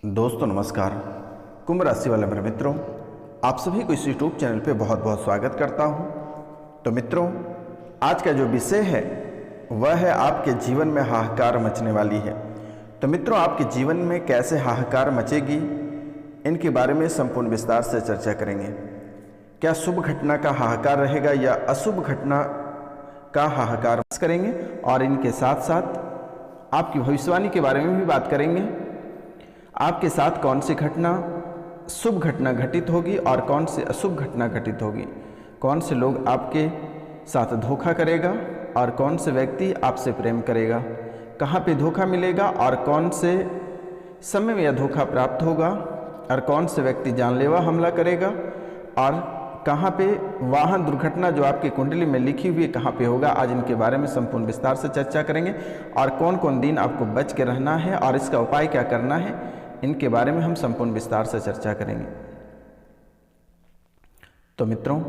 दोस्तों नमस्कार। कुंभ राशि वाले मेरे मित्रों, आप सभी को इस यूट्यूब चैनल पे बहुत बहुत स्वागत करता हूं। तो मित्रों, आज का जो विषय है वह है आपके जीवन में हाहाकार मचने वाली है। तो मित्रों, आपके जीवन में कैसे हाहाकार मचेगी, इनके बारे में संपूर्ण विस्तार से चर्चा करेंगे। क्या शुभ घटना का हाहाकार रहेगा या अशुभ घटना का हाहाकार करेंगे, और इनके साथ साथ आपकी भविष्यवाणी के बारे में भी बात करेंगे। आपके साथ कौन सी घटना शुभ घटना घटित होगी और कौन सी अशुभ घटना घटित होगी, कौन से लोग आपके साथ धोखा करेगा और कौन से व्यक्ति आपसे प्रेम करेगा, कहाँ पे धोखा मिलेगा और कौन से समय में यह धोखा प्राप्त होगा, और कौन से व्यक्ति जानलेवा हमला करेगा, और कहाँ पे वाहन दुर्घटना जो आपकी कुंडली में लिखी हुई है कहाँ पे होगा। आज इनके बारे में संपूर्ण विस्तार से चर्चा करेंगे, और कौन कौन दिन आपको बच के रहना है और इसका उपाय क्या करना है, इनके बारे में हम संपूर्ण विस्तार से चर्चा करेंगे। तो मित्रों,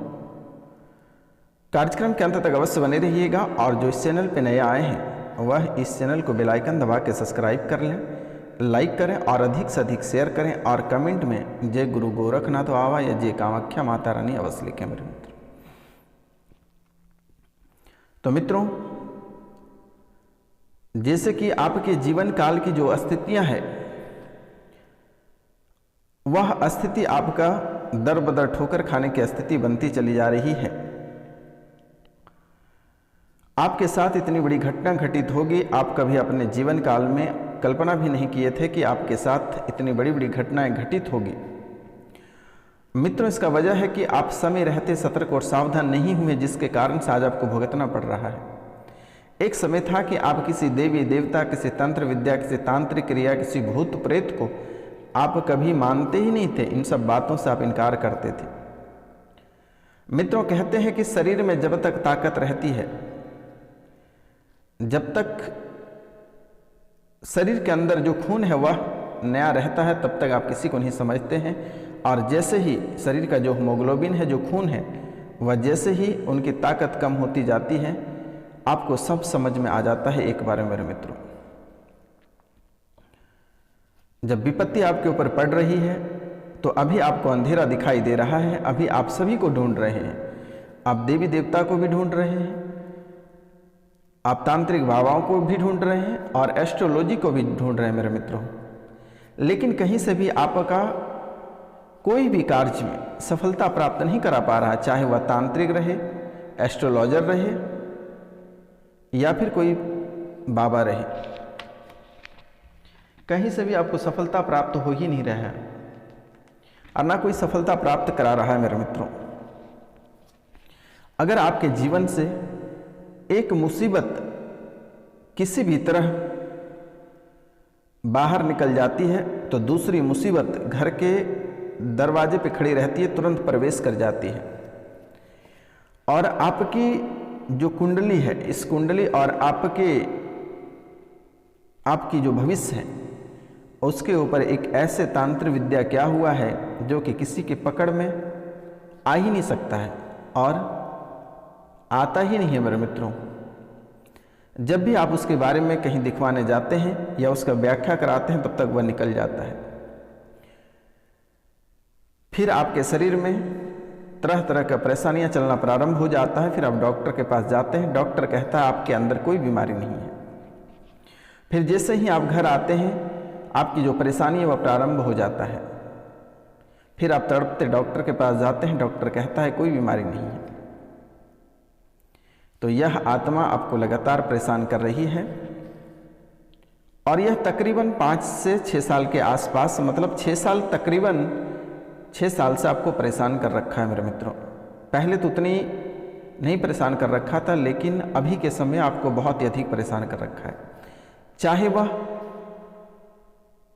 कार्यक्रम के अंत तक अवश्य बने रहिएगा, और जो इस चैनल पे नए आए हैं वह इस चैनल को बेल आइकन दबा के सब्सक्राइब कर लें, लाइक करें और अधिक से अधिक शेयर करें, और कमेंट में जय गुरु गोरखनाथ आवा या जय कामाख्या माता रानी अवश्य लिखें मेरे मित्र। तो मित्रों, जैसे कि आपके जीवन काल की जो स्थितियां हैं वह स्थिति आपका दर बदर ठोकर खाने की स्थिति बनती चली जा रही है। आपके साथ इतनी बड़ी घटना घटित होगी, आप कभी अपने जीवन काल में कल्पना भी नहीं किए थे कि आपके साथ इतनी बड़ी बड़ी घटनाएं घटित होगी। मित्रों, इसका वजह है कि आप समय रहते सतर्क और सावधान नहीं हुए, जिसके कारण से आज आपको भुगतना पड़ रहा है। एक समय था कि आप किसी देवी देवता, किसी तंत्र विद्या, किसी तांत्रिक क्रिया, किसी भूत प्रेत को आप कभी मानते ही नहीं थे। इन सब बातों से आप इनकार करते थे। मित्रों, कहते हैं कि शरीर में जब तक ताकत रहती है, जब तक शरीर के अंदर जो खून है वह नया रहता है, तब तक आप किसी को नहीं समझते हैं। और जैसे ही शरीर का जो हीमोग्लोबिन है, जो खून है, वह जैसे ही उनकी ताकत कम होती जाती है, आपको सब समझ में आ जाता है एक बार में मेरे मित्रों। जब विपत्ति आपके ऊपर पड़ रही है तो अभी आपको अंधेरा दिखाई दे रहा है, अभी आप सभी को ढूंढ रहे हैं। आप देवी देवता को भी ढूंढ रहे हैं, आप तांत्रिक बाबाओं को भी ढूंढ रहे हैं, और एस्ट्रोलॉजी को भी ढूंढ रहे हैं मेरे मित्रों। लेकिन कहीं से भी आपका कोई भी कार्य में सफलता प्राप्त नहीं करा पा रहा, चाहे वह तांत्रिक रहे, एस्ट्रोलॉजर रहे या फिर कोई बाबा रहे। कहीं से भी आपको सफलता प्राप्त हो ही नहीं रहा है, और ना कोई सफलता प्राप्त करा रहा है मेरे मित्रों। अगर आपके जीवन से एक मुसीबत किसी भी तरह बाहर निकल जाती है तो दूसरी मुसीबत घर के दरवाजे पे खड़ी रहती है, तुरंत प्रवेश कर जाती है। और आपकी जो कुंडली है, इस कुंडली और आपकी जो भविष्य है, उसके ऊपर एक ऐसे तांत्रिक विद्या क्या हुआ है जो कि किसी के पकड़ में आ ही नहीं सकता है और आता ही नहीं है मेरे मित्रों। जब भी आप उसके बारे में कहीं दिखवाने जाते हैं या उसका व्याख्या कराते हैं, तब तक वह निकल जाता है। फिर आपके शरीर में तरह तरह का परेशानियां चलना प्रारंभ हो जाता है। फिर आप डॉक्टर के पास जाते हैं, डॉक्टर कहता है आपके अंदर कोई बीमारी नहीं है। फिर जैसे ही आप घर आते हैं, आपकी जो परेशानी है वह प्रारंभ हो जाता है। फिर आप तड़पते डॉक्टर के पास जाते हैं, डॉक्टर कहता है कोई बीमारी नहीं है। तो यह आत्मा आपको लगातार परेशान कर रही है, और यह तकरीबन 5 से 6 साल के आसपास, मतलब 6 साल, तकरीबन 6 साल से आपको परेशान कर रखा है मेरे मित्रों। पहले तो उतनी नहीं परेशान कर रखा था, लेकिन अभी के समय आपको बहुत ही अधिक परेशान कर रखा है। चाहे वह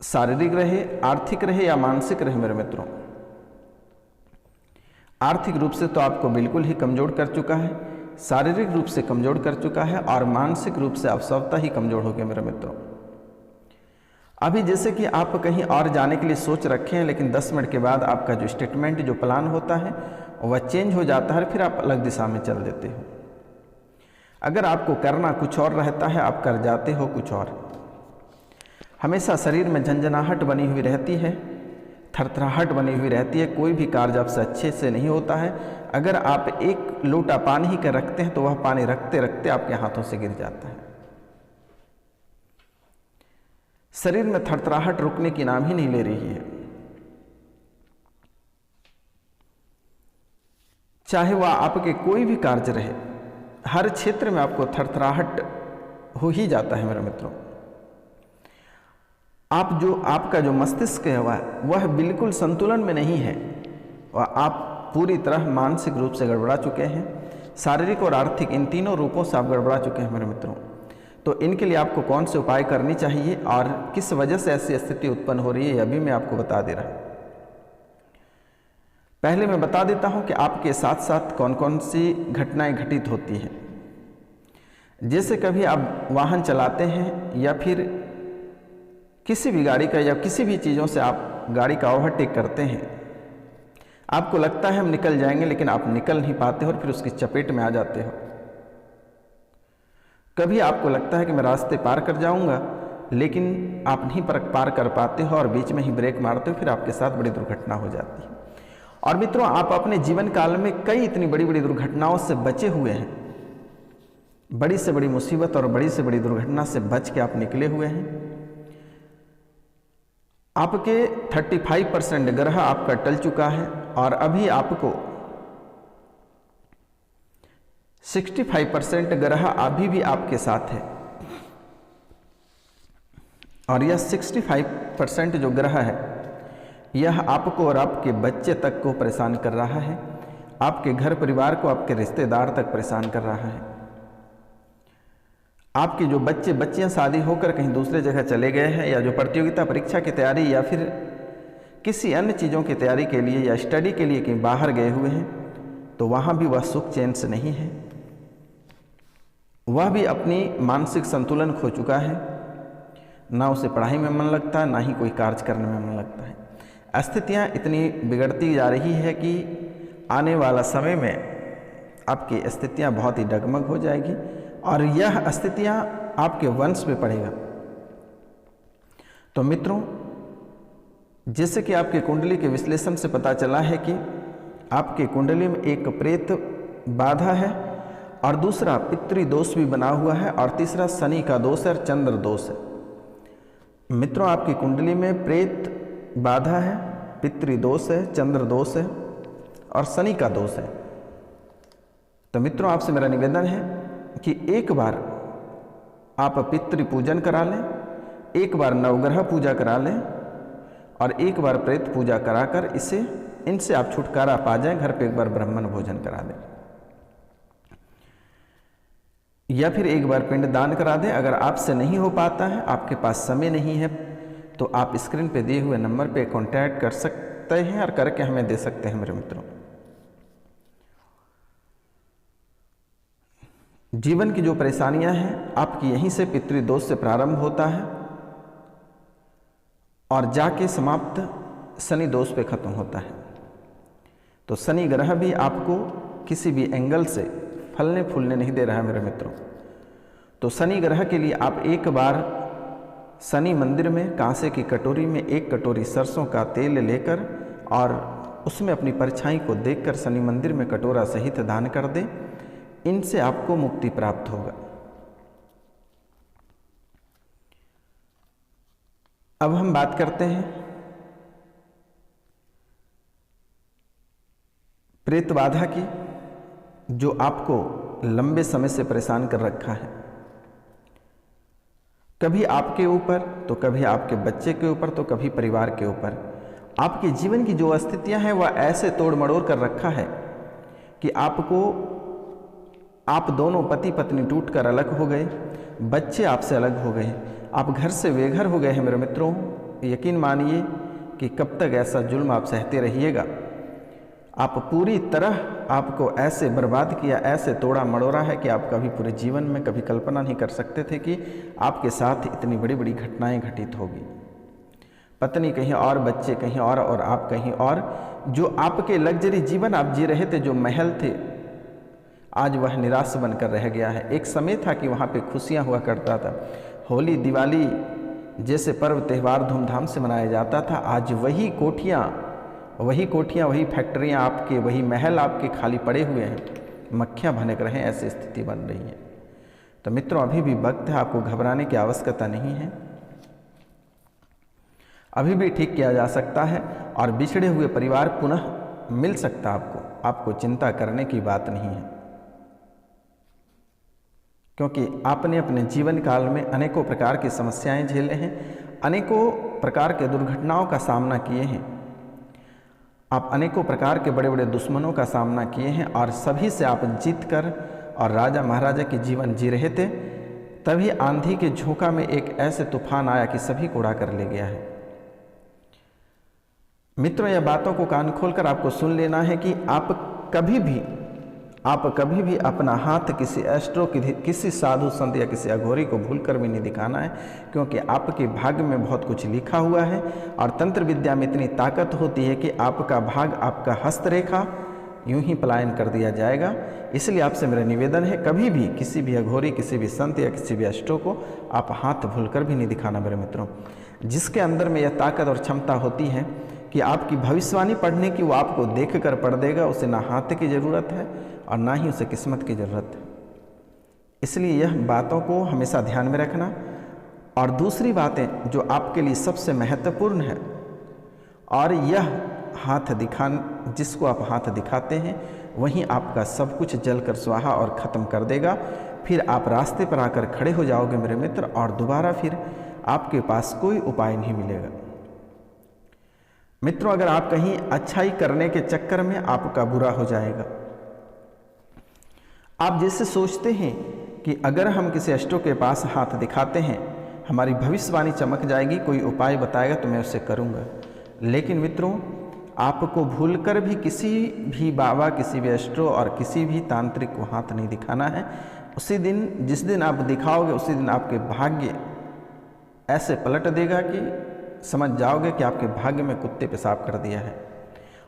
शारीरिक रहे, आर्थिक रहे या मानसिक रहे मेरे मित्रों। आर्थिक रूप से तो आपको बिल्कुल ही कमजोर कर चुका है, शारीरिक रूप से कमजोर कर चुका है, और मानसिक रूप से आप स्वतः ही कमजोर हो गए मेरे मित्रों। अभी जैसे कि आप कहीं और जाने के लिए सोच रखे हैं, लेकिन 10 मिनट के बाद आपका जो स्टेटमेंट, जो प्लान होता है वह चेंज हो जाता है, फिर आप अलग दिशा में चल देते हो। अगर आपको करना कुछ और रहता है, आप कर जाते हो कुछ और। हमेशा शरीर में झंझनाहट बनी हुई रहती है, थरथराहट बनी हुई रहती है, कोई भी कार्य आपसे अच्छे से नहीं होता है। अगर आप एक लोटा पानी ही कर रखते हैं तो वह पानी रखते रखते आपके हाथों से गिर जाता है। शरीर में थरथराहट रुकने की नाम ही नहीं ले रही है। चाहे वह आपके कोई भी कार्य रहे, हर क्षेत्र में आपको थरथराहट हो ही जाता है मेरे मित्रों। आपका जो मस्तिष्क है वह बिल्कुल संतुलन में नहीं है, वह आप पूरी तरह मानसिक रूप से गड़बड़ा चुके हैं। शारीरिक और आर्थिक इन तीनों रूपों से आप गड़बड़ा चुके हैं मेरे मित्रों। तो इनके लिए आपको कौन से उपाय करनी चाहिए और किस वजह से ऐसी स्थिति उत्पन्न हो रही है, अभी मैं आपको बता दे रहा हूं। पहले मैं बता देता हूं कि आपके साथ साथ कौन कौन सी घटनाएं घटित होती हैं। जैसे कभी आप वाहन चलाते हैं या फिर किसी भी गाड़ी का या किसी भी चीज़ों से आप गाड़ी का ओवरटेक करते हैं, आपको लगता है हम निकल जाएंगे, लेकिन आप निकल नहीं पाते हो और फिर उसकी चपेट में आ जाते हो। कभी आपको लगता है कि मैं रास्ते पार कर जाऊंगा, लेकिन आप नहीं पार कर पाते हो और बीच में ही ब्रेक मारते हो, फिर आपके साथ बड़ी दुर्घटना हो जाती है। और मित्रों, आप अपने जीवन काल में कई इतनी बड़ी बड़ी दुर्घटनाओं से बचे हुए हैं। बड़ी से बड़ी मुसीबत और बड़ी से बड़ी दुर्घटना से बच के आप निकले हुए हैं। आपके 35% ग्रह आपका टल चुका है और अभी आपको 65% ग्रह अभी भी आपके साथ है। और यह 65% जो ग्रह है यह आपको और आपके बच्चे तक को परेशान कर रहा है, आपके घर परिवार को, आपके रिश्तेदार तक परेशान कर रहा है। आपके जो बच्चियां शादी होकर कहीं दूसरे जगह चले गए हैं, या जो प्रतियोगिता परीक्षा की तैयारी या फिर किसी अन्य चीज़ों की तैयारी के लिए या स्टडी के लिए कहीं बाहर गए हुए हैं, तो वहाँ भी वह सुख चैन से नहीं है। वह भी अपनी मानसिक संतुलन खो चुका है। ना उसे पढ़ाई में मन लगता है, ना ही कोई कार्य करने में मन लगता है। स्थितियाँ इतनी बिगड़ती जा रही है कि आने वाला समय में आपकी स्थितियाँ बहुत ही डगमग हो जाएगी और यह स्थितियाँ आपके वंश में पड़ेगा। तो मित्रों, जैसे कि आपके कुंडली के विश्लेषण से पता चला है कि आपके कुंडली में एक प्रेत बाधा है और दूसरा पितृ दोष भी बना हुआ है और तीसरा शनि का दोष है और चंद्र दोष है। मित्रों, आपकी कुंडली में प्रेत बाधा है, पितृ दोष है, चंद्र दोष है और शनि का दोष है। तो मित्रों, आपसे मेरा निवेदन है कि एक बार आप पितृ पूजन करा लें, एक बार नवग्रह पूजा करा लें और एक बार प्रेत पूजा कराकर इनसे आप छुटकारा पा जाएं। घर पे एक बार ब्राह्मण भोजन करा दें या फिर एक बार पिंड दान करा दें। अगर आपसे नहीं हो पाता है, आपके पास समय नहीं है, तो आप स्क्रीन पे दिए हुए नंबर पे कांटेक्ट कर सकते हैं और करके हमें दे सकते हैं मेरे मित्रों। जीवन की जो परेशानियां हैं आपकी यहीं से पितृदोष से प्रारंभ होता है और जाके समाप्त शनि दोष पे खत्म होता है। तो शनि ग्रह भी आपको किसी भी एंगल से फलने फूलने नहीं दे रहा है मेरे मित्रों। तो शनि ग्रह के लिए आप एक बार शनि मंदिर में कांसे की कटोरी में 1 कटोरी सरसों का तेल लेकर और उसमें अपनी परछाई को देखकर शनि मंदिर में कटोरा सहित दान कर दें। इनसे आपको मुक्ति प्राप्त होगा। अब हम बात करते हैं प्रेत बाधा की, जो आपको लंबे समय से परेशान कर रखा है। कभी आपके ऊपर, तो कभी आपके बच्चे के ऊपर, तो कभी परिवार के ऊपर। आपके जीवन की जो स्थितियां हैं वह ऐसे तोड़ मड़ोड़ कर रखा है कि आप दोनों पति पत्नी टूट कर अलग हो गए, बच्चे आपसे अलग हो गए, आप घर से बेघर हो गए हैं मेरे मित्रों। यकीन मानिए कि कब तक ऐसा जुल्म आप सहते रहिएगा। आप पूरी तरह आपको ऐसे बर्बाद किया, ऐसे तोड़ा मड़ोड़ा है कि आप कभी पूरे जीवन में कभी कल्पना नहीं कर सकते थे कि आपके साथ इतनी बड़ी बड़ी घटनाएं घटित होगी। पत्नी कहीं और, बच्चे कहीं और आप कहीं और। जो आपके लग्जरी जीवन आप जी रहे थे, जो महल थे, आज वह निराश बनकर रह गया है। एक समय था कि वहाँ पे खुशियाँ हुआ करता था। होली दिवाली जैसे पर्व त्यौहार धूमधाम से मनाया जाता था, आज वही कोठियाँ, वही फैक्ट्रियाँ आपके, वही महल आपके खाली पड़े हुए हैं, मक्खियाँ भनक रहे हैं, ऐसी स्थिति बन रही है। तो मित्रों, अभी भी वक्त है, आपको घबराने की आवश्यकता नहीं है, अभी भी ठीक किया जा सकता है और बिछड़े हुए परिवार पुनः मिल सकता आपको चिंता करने की बात नहीं है, क्योंकि आपने अपने जीवन काल में अनेकों प्रकार की समस्याएं झेले हैं, अनेकों प्रकार के दुर्घटनाओं का सामना किए हैं, आप अनेकों प्रकार के बड़े बड़े दुश्मनों का सामना किए हैं और सभी से आप जीत कर और राजा महाराजा के जीवन जी रहे थे। तभी आंधी के झोंका में एक ऐसे तूफान आया कि सभी को उड़ा कर ले गया है। मित्रों, यह बातों को कान खोलकर आपको सुन लेना है कि आप कभी भी अपना हाथ किसी एस्ट्रो, किसी साधु संत या किसी अघोरी को भूलकर भी नहीं दिखाना है, क्योंकि आपके भाग्य में बहुत कुछ लिखा हुआ है और तंत्र विद्या में इतनी ताकत होती है कि आपका भाग, आपका हस्तरेखा यूं ही पलायन कर दिया जाएगा। इसलिए आपसे मेरा निवेदन है, कभी भी किसी भी अघोरी, किसी भी संत या किसी भी एस्ट्रो को आप हाथ भूलकर भी नहीं दिखाना मेरे मित्रों। जिसके अंदर में यह ताकत और क्षमता होती है कि आपकी भविष्यवाणी पढ़ने की, वो आपको देख कर पढ़ देगा, उसे ना हाथ की ज़रूरत है और ना ही उसे किस्मत की ज़रूरत है। इसलिए यह बातों को हमेशा ध्यान में रखना। और दूसरी बातें जो आपके लिए सबसे महत्वपूर्ण है, और यह हाथ जिसको आप हाथ दिखाते हैं वहीं आपका सब कुछ जलकर स्वाहा और ख़त्म कर देगा। फिर आप रास्ते पर आकर खड़े हो जाओगे मेरे मित्र, और दोबारा फिर आपके पास कोई उपाय नहीं मिलेगा। मित्रों, अगर आप कहीं अच्छाई करने के चक्कर में आपका बुरा हो जाएगा। आप जैसे सोचते हैं कि अगर हम किसी एस्ट्रो के पास हाथ दिखाते हैं हमारी भविष्यवाणी चमक जाएगी, कोई उपाय बताएगा तो मैं उसे करूंगा। लेकिन मित्रों, आपको भूलकर भी किसी भी बाबा, किसी भी एस्ट्रो और किसी भी तांत्रिक को हाथ नहीं दिखाना है। उसी दिन, जिस दिन आप दिखाओगे, उसी दिन आपके भाग्य ऐसे पलट देगा कि समझ जाओगे कि आपके भाग्य में कुत्ते पेशाब कर दिया है।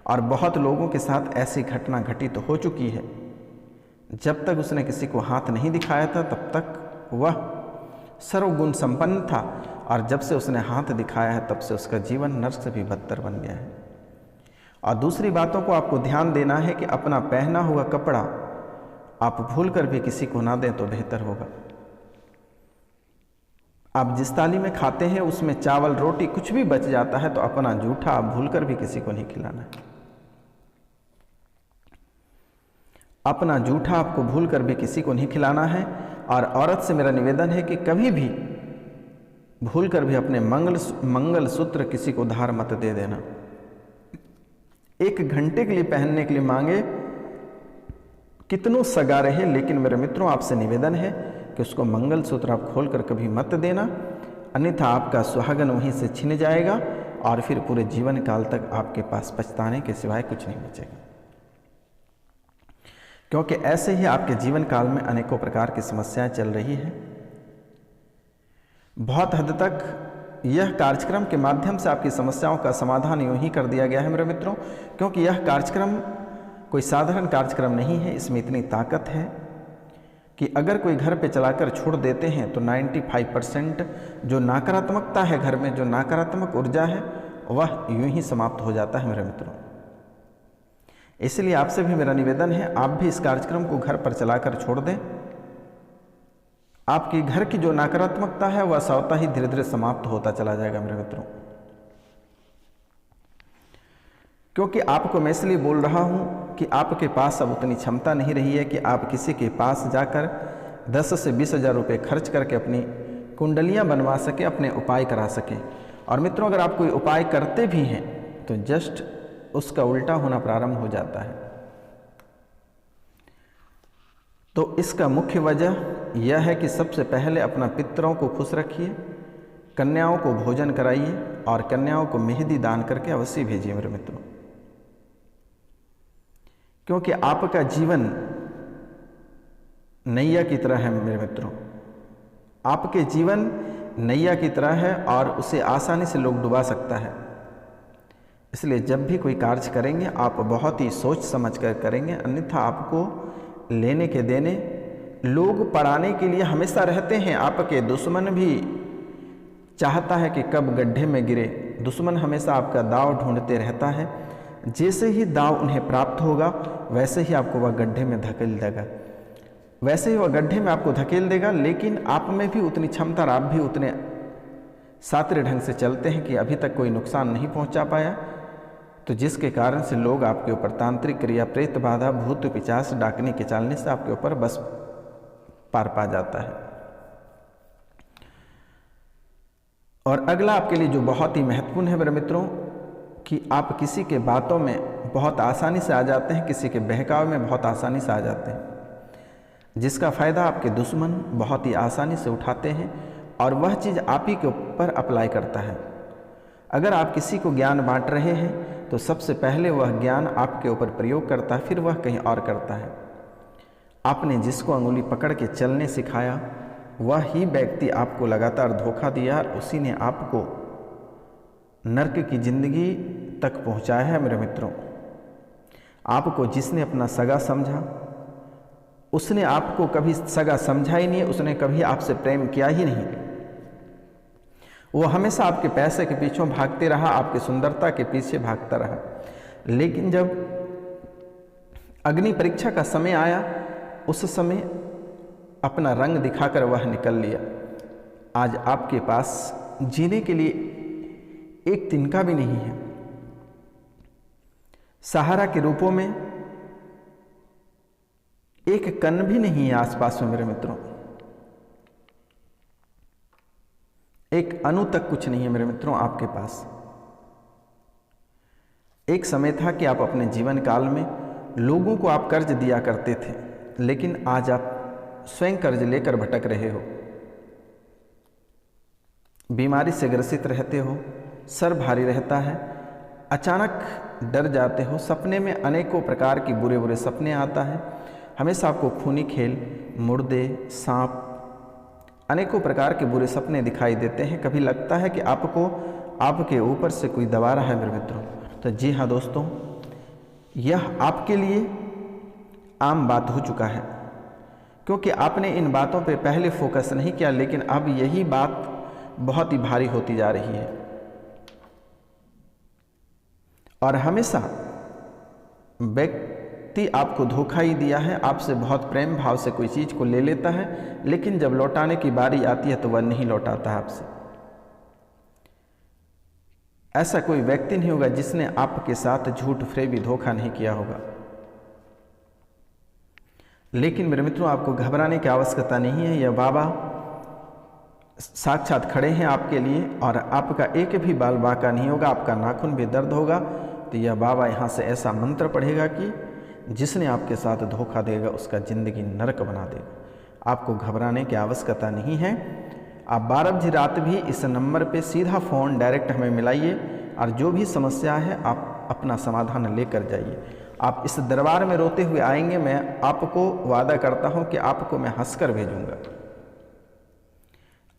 और बहुत लोगों के साथ ऐसी घटना घटित हो चुकी है। जब तक उसने किसी को हाथ नहीं दिखाया था तब तक वह सर्वगुण संपन्न था, और जब से उसने हाथ दिखाया है तब से उसका जीवन नर्क से भी बदतर बन गया है। और दूसरी बातों को आपको ध्यान देना है कि अपना पहना हुआ कपड़ा आप भूलकर भी किसी को ना दें तो बेहतर होगा। आप जिस थाली में खाते हैं उसमें चावल, रोटी कुछ भी बच जाता है तो अपना जूठा आप भूलकर भी किसी को नहीं खिलाना है। अपना जूठा आपको भूलकर भी किसी को नहीं खिलाना है। और औरत से मेरा निवेदन है कि कभी भी भूलकर भी अपने मंगल सूत्र किसी को उधार मत दे देना। 1 घंटे के लिए पहनने के लिए मांगे, कितनों सगा रहे, लेकिन मेरे मित्रों आपसे निवेदन है कि उसको मंगल सूत्र आप खोलकर कभी मत देना, अन्यथा आपका सुहागन वहीं से छिन जाएगा और फिर पूरे जीवन काल तक आपके पास पछताने के सिवाय कुछ नहीं बचेगा। क्योंकि ऐसे ही आपके जीवन काल में अनेकों प्रकार की समस्याएं चल रही हैं। बहुत हद तक यह कार्यक्रम के माध्यम से आपकी समस्याओं का समाधान यूं ही कर दिया गया है मेरे मित्रों, क्योंकि यह कार्यक्रम कोई साधारण कार्यक्रम नहीं है। इसमें इतनी ताकत है कि अगर कोई घर पे चलाकर छोड़ देते हैं तो 95% जो नकारात्मकता है घर में, जो नकारात्मक ऊर्जा है, वह यूं ही समाप्त हो जाता है मेरे मित्रों। इसलिए आपसे भी मेरा निवेदन है, आप भी इस कार्यक्रम को घर पर चलाकर छोड़ दें। आपकी घर की जो नकारात्मकता है वह स्वतः ही धीरे धीरे समाप्त होता चला जाएगा मेरे मित्रों। क्योंकि आपको मैं इसलिए बोल रहा हूं कि आपके पास अब उतनी क्षमता नहीं रही है कि आप किसी के पास जाकर 10 से 20 हज़ार रुपये खर्च करके अपनी कुंडलियां बनवा सके, अपने उपाय करा सके। और मित्रों, अगर आप कोई उपाय करते भी हैं तो जस्ट उसका उल्टा होना प्रारंभ हो जाता है। तो इसका मुख्य वजह यह है कि सबसे पहले अपना पितरों को खुश रखिए, कन्याओं को भोजन कराइए और कन्याओं को मेहंदी दान करके अवश्य भेजिए मेरे मित्रों। क्योंकि आपका जीवन नैया की तरह है मेरे मित्रों, आपके जीवन नैया की तरह है और उसे आसानी से लोग डुबा सकता है। इसलिए जब भी कोई कार्य करेंगे आप बहुत ही सोच समझ कर करेंगे, अन्यथा आपको लेने के देने लोग पढ़ाने के लिए हमेशा रहते हैं। आपके दुश्मन भी चाहता है कि कब गड्ढे में गिरे। दुश्मन हमेशा आपका दाव ढूंढते रहता है। जैसे ही दाव उन्हें प्राप्त होगा वैसे ही आपको वह गड्ढे में धकेल देगा, वैसे ही वह गड्ढे में आपको धकेल देगा। लेकिन आप में भी उतनी क्षमता और आप भी उतने सातरे ढंग से चलते हैं कि अभी तक कोई नुकसान नहीं पहुंचा पाया, तो जिसके कारण से लोग आपके ऊपर तांत्रिक क्रिया, प्रेत बाधा, भूत पिशाच, डाकनी के चालने से आपके ऊपर बस पार पा जाता है। और अगला आपके लिए जो बहुत ही महत्वपूर्ण है मेरे मित्रों, कि आप किसी के बातों में बहुत आसानी से आ जाते हैं, किसी के बहकाव में बहुत आसानी से आ जाते हैं, जिसका फ़ायदा आपके दुश्मन बहुत ही आसानी से उठाते हैं और वह चीज़ आप ही के ऊपर अप्लाई करता है। अगर आप किसी को ज्ञान बांट रहे हैं तो सबसे पहले वह ज्ञान आपके ऊपर प्रयोग करता है, फिर वह कहीं और करता है। आपने जिसको अंगुली पकड़ के चलने सिखाया वह ही व्यक्ति आपको लगातार धोखा दिया और उसी ने आपको नर्क की जिंदगी तक पहुंचाया है मेरे मित्रों। आपको जिसने अपना सगा समझा उसने आपको कभी सगा समझा ही नहीं, उसने कभी आपसे प्रेम किया ही नहीं। वो हमेशा आपके पैसे के पीछे भागते रहा, आपकी सुंदरता के पीछे भागता रहा। लेकिन जब अग्नि परीक्षा का समय आया उस समय अपना रंग दिखाकर वह निकल लिया। आज आपके पास जीने के लिए एक तिनका भी नहीं है। सहारा के रूपों में एक कण भी नहीं है आसपास में मेरे मित्रों, एक अणु तक कुछ नहीं है मेरे मित्रों आपके पास। एक समय था कि आप अपने जीवन काल में लोगों को आप कर्ज दिया करते थे, लेकिन आज आप स्वयं कर्ज लेकर भटक रहे हो, बीमारी से ग्रसित रहते हो, सर भारी रहता है, अचानक डर जाते हो, सपने में अनेकों प्रकार की बुरे बुरे सपने आता है, हमेशा आपको खूनी खेल, मुर्दे, सांप, अनेकों प्रकार के बुरे सपने दिखाई देते हैं। कभी लगता है कि आपको आपके ऊपर से कोई दबा रहा है मेरे मित्रों। तो जी हाँ दोस्तों, यह आपके लिए आम बात हो चुका है, क्योंकि आपने इन बातों पे पहले फोकस नहीं किया, लेकिन अब यही बात बहुत ही भारी होती जा रही है। और हमेशा व्यक्ति आपको धोखा ही दिया है, आपसे बहुत प्रेम भाव से कोई चीज़ को ले लेता है, लेकिन जब लौटाने की बारी आती है तो वह नहीं लौटाता है आपसे। ऐसा कोई व्यक्ति नहीं होगा जिसने आपके साथ झूठ फरेबी धोखा नहीं किया होगा। लेकिन मेरे मित्रों, आपको घबराने की आवश्यकता नहीं है। यह बाबा साक्षात खड़े हैं आपके लिए और आपका एक भी बाल बाका नहीं होगा, आपका नाखून भी दर्द होगा तो यह बाबा यहाँ से ऐसा मंत्र पढ़ेगा कि जिसने आपके साथ धोखा देगा उसका ज़िंदगी नरक बना देगा। आपको घबराने की आवश्यकता नहीं है। आप 12 बजे रात भी इस नंबर पे सीधा फ़ोन डायरेक्ट हमें मिलाइए और जो भी समस्या है आप अपना समाधान लेकर जाइए। आप इस दरबार में रोते हुए आएंगे, मैं आपको वादा करता हूँ कि आपको मैं हंसकर भेजूँगा।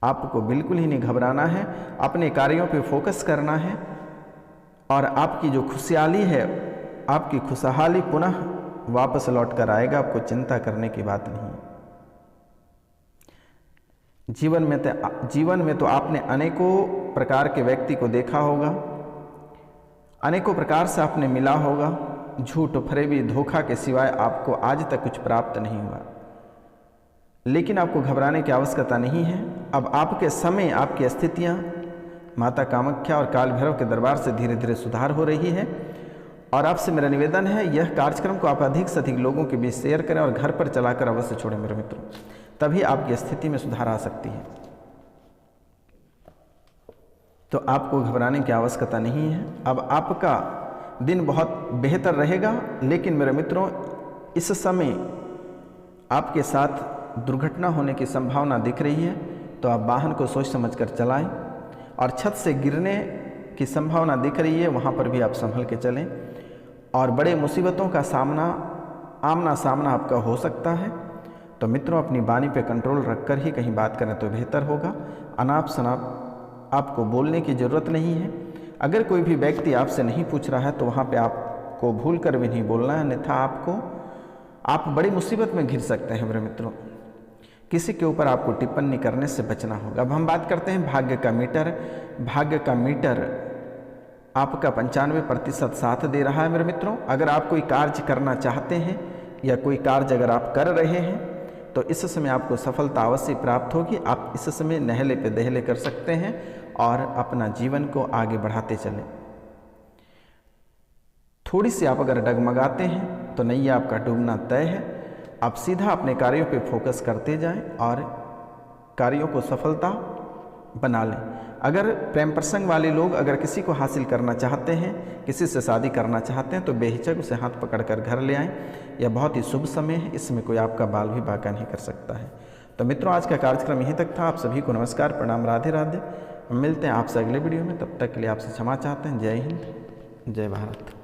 आपको बिल्कुल ही नहीं घबराना है, अपने कार्यों पे फोकस करना है और आपकी जो खुशहाली है, आपकी खुशहाली पुनः वापस लौट कर आएगा। आपको चिंता करने की बात नहीं है। जीवन में तो आपने अनेकों प्रकार के व्यक्ति को देखा होगा, अनेकों प्रकार से आपने मिला होगा। झूठ फरेबी धोखा के सिवाय आपको आज तक कुछ प्राप्त नहीं हुआ, लेकिन आपको घबराने की आवश्यकता नहीं है। अब आपके समय, आपकी स्थितियाँ माता कामाख्या और काल भैरव के दरबार से धीरे धीरे सुधार हो रही है। और आपसे मेरा निवेदन है, यह कार्यक्रम को आप अधिक से अधिक लोगों के बीच शेयर करें और घर पर चलाकर अवश्य छोड़ें मेरे मित्रों, तभी आपकी स्थिति में सुधार आ सकती है। तो आपको घबराने की आवश्यकता नहीं है। अब आपका दिन बहुत बेहतर रहेगा, लेकिन मेरे मित्रों इस समय आपके साथ दुर्घटना होने की संभावना दिख रही है, तो आप वाहन को सोच समझ कर चलाएं। और छत से गिरने की संभावना दिख रही है, वहाँ पर भी आप संभल के चलें। और बड़े मुसीबतों का आमना सामना आपका हो सकता है। तो मित्रों, अपनी वाणी पे कंट्रोल रखकर ही कहीं बात करें तो बेहतर होगा। अनाप शनाप आपको बोलने की ज़रूरत नहीं है। अगर कोई भी व्यक्ति आपसे नहीं पूछ रहा है तो वहाँ पे आपको भूल कर भी नहीं बोलना है, अन्यथा आप बड़ी मुसीबत में घिर सकते हैं मेरे मित्रों। किसी के ऊपर आपको टिप्पणी करने से बचना होगा। अब हम बात करते हैं भाग्य का मीटर। भाग्य का मीटर आपका 95% साथ दे रहा है मेरे मित्रों। अगर आप कोई कार्य करना चाहते हैं या कोई कार्य अगर आप कर रहे हैं तो इस समय आपको सफलता अवश्य प्राप्त होगी। आप इस समय नहले पे दहले कर सकते हैं और अपना जीवन को आगे बढ़ाते चलें। थोड़ी सी आप अगर डगमगाते हैं तो नैया आपका डूबना तय है। आप सीधा अपने कार्यों पे फोकस करते जाएं और कार्यों को सफलता बना लें। अगर प्रेम प्रसंग वाले लोग अगर किसी को हासिल करना चाहते हैं, किसी से शादी करना चाहते हैं तो बेहिचक उसे हाथ पकड़कर घर ले आएं। यह बहुत ही शुभ समय है, इसमें कोई आपका बाल भी बांका नहीं कर सकता है। तो मित्रों, आज का कार्यक्रम यहीं तक था। आप सभी को नमस्कार, प्रणाम, राधे राधे। हम मिलते हैं आपसे अगले वीडियो में। तब तक के लिए आपसे क्षमा चाहते हैं। जय हिंद, जय भारत।